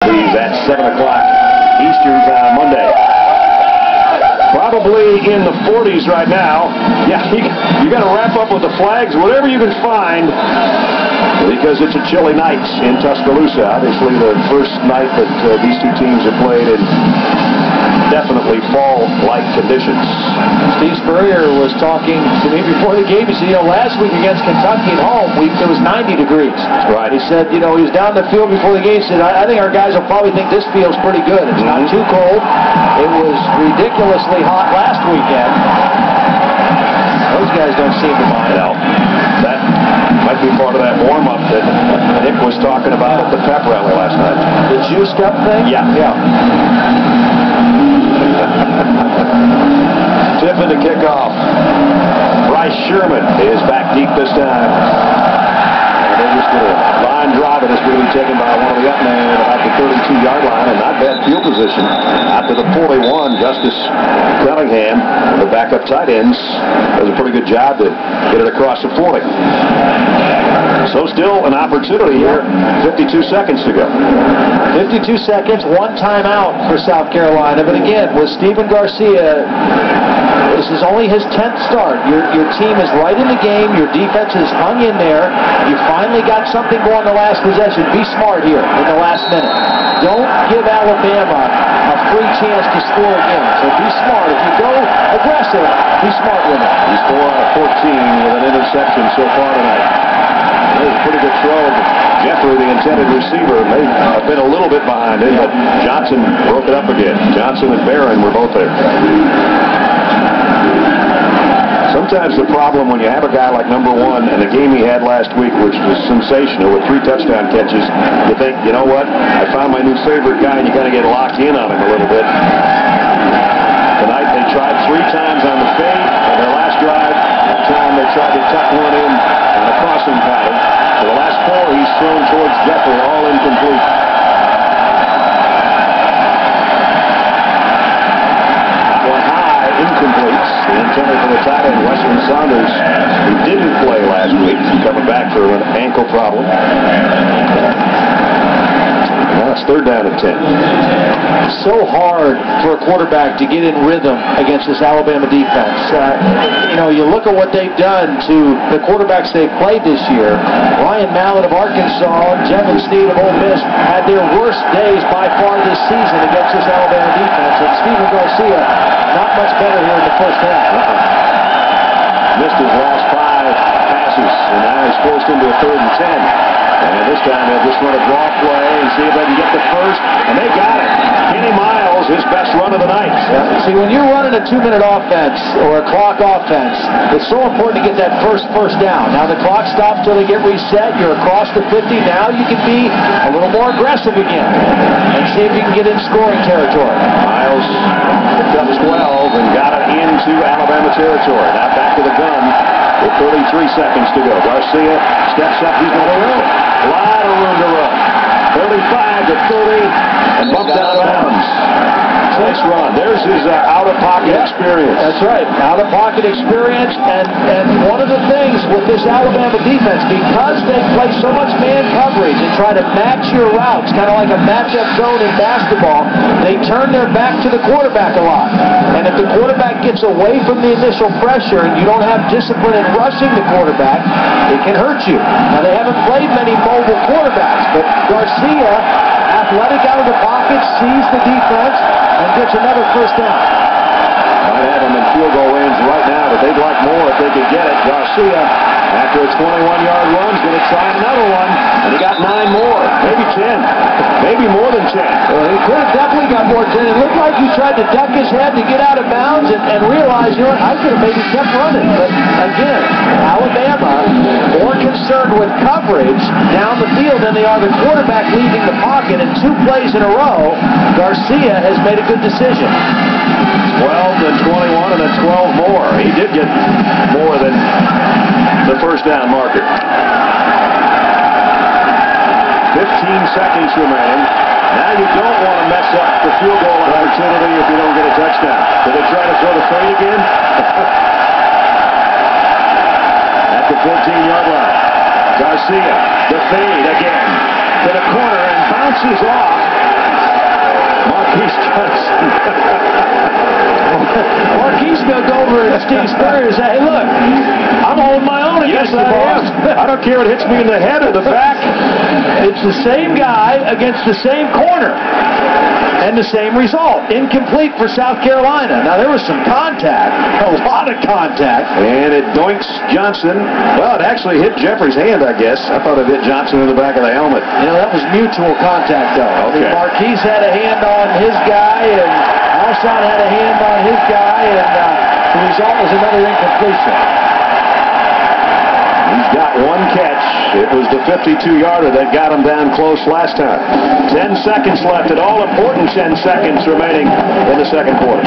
He's at 7 o'clock Eastern Time Monday. Probably in the 40s right now. Yeah, you got to wrap up with the flags, whatever you can find, because it's a chilly night in Tuscaloosa. Obviously, the first night that these two teams have played in definitely fall-like conditions. Steve Spurrier was talking to me before the game. He said, last week against Kentucky at home, it was 90 degrees. Right. He said, he was down the field before the game. He said, I think our guys will probably think this feels pretty good. It's not too cold. It was ridiculously hot last weekend. Those guys don't seem to mind. No. That might be part of that warm-up that Nick was talking about at the pep rally last night. The juiced up thing? Yeah. Tipping to kick off. Bryce Sherman is back deep this time. And they're just going to line drive it. It's going to be taken by one of the up men about the 32-yard line, and not bad field position. Out to the 41, Justice Cunningham, the backup tight ends, does a pretty good job to get it across the 40. So still an opportunity here. 52 seconds to go. 52 seconds, one timeout for South Carolina. But again, with Stephen Garcia, this is only his 10th start. Your team is right in the game. Your defense is hung in there. You finally got something going the last possession. Be smart here in the last minute. Don't give Alabama a free chance to score again. So be smart. If you go aggressive, be smart with it. He's 4 out of 14 with an interception so far tonight. It was a pretty good throw. Jeffrey, the intended receiver, may have been a little bit behind it, but Johnson broke it up again. Johnson and Barron were both there. Sometimes the problem when you have a guy like number one and the game he had last week, which was sensational with 3 touchdown catches, you think, you know what, I found my new favorite guy, and you got to get locked in on him a little bit. Tonight they tried 3 times on the fade on their last drive. That time they tried to tuck one in on a crossing pattern. For the last 4, he's thrown towards Jeffrey, all incomplete. One high, incomplete. The intended for the tight end, Weston Saunders, who didn't play last week, coming back for an ankle problem. Now it's 3rd down and 10. So hard for a quarterback to get in rhythm against this Alabama defense. You look at what they've done to the quarterbacks they've played this year. Ryan Mallett of Arkansas and Jevan Snead of Ole Miss had their worst days by far this season against this Alabama defense. And Stephen Garcia, not much better here in the first half. Missed his last 5 passes, and now he's forced into a 3rd and 10. And this time they'll just run a draw play and see if they can get the first. And they got it. Kenny Miles, his best run of the night. Yeah. See, when you're running a 2-minute offense or a clock offense, it's so important to get that first down. Now the clock stops till they get reset. You're across the 50. Now you can be a little more aggressive again and see if you can get in scoring territory. Miles picked up 12 and got it into Alabama territory. Now back to the gun with 33 seconds to go. Garcia steps up. He's going to run. A lot of room to run. 35 to 30 and bumped out of bounds. Nice run. There's his out-of-pocket experience. That's right. Out-of-pocket experience. And one of the things with this Alabama defense, because they play so much man coverage and try to match your routes, kind of like a matchup zone in basketball, they turn their back to the quarterback a lot. And if the quarterback gets away from the initial pressure and you don't have discipline in rushing the quarterback, it can hurt you. Now, they haven't played many mobile quarterbacks, but Garcia, athletic out of the pocket, sees the defense, and gets another first down. Might have them in field goal range right now, but they'd like more if they could get it. Garcia, after a 21-yard run, is going to try another one, and he got 9 more, maybe 10, maybe more than 10. Well, he could have definitely got more than 10. It looked like he tried to duck his head to get out of bounds and realize, I could have maybe kept running. But again, Alabama more concerned with coverage down the field than they are the quarterback leaving the pocket. And 2 plays in a row, Garcia has made a good decision. 12, then 21, and then 12 more. He did get more than the first down marker. 15 seconds remaining. Now you don't want to mess up the field goal opportunity if you don't get a touchdown. Did they try to throw the fade again? At the 14-yard line. Garcia, the fade again to the corner and bounces off Steve Spurrier say, hey, look, I'm holding my own against the boss. I don't care if it hits me in the head or the back. It's the same guy against the same corner. And the same result. Incomplete for South Carolina. Now, there was some contact, a lot of contact. And it doinks Johnson. Well, it actually hit Jeffrey's hand, I guess. I thought it hit Johnson in the back of the helmet. You know, that was mutual contact, though. Okay. Marquise had a hand on his guy, and Alshon had a hand on his guy, and the result was another incompletion. He's got one catch. It was the 52-yarder that got him down close last time. 10 seconds left. An all-important 10 seconds remaining in the second quarter.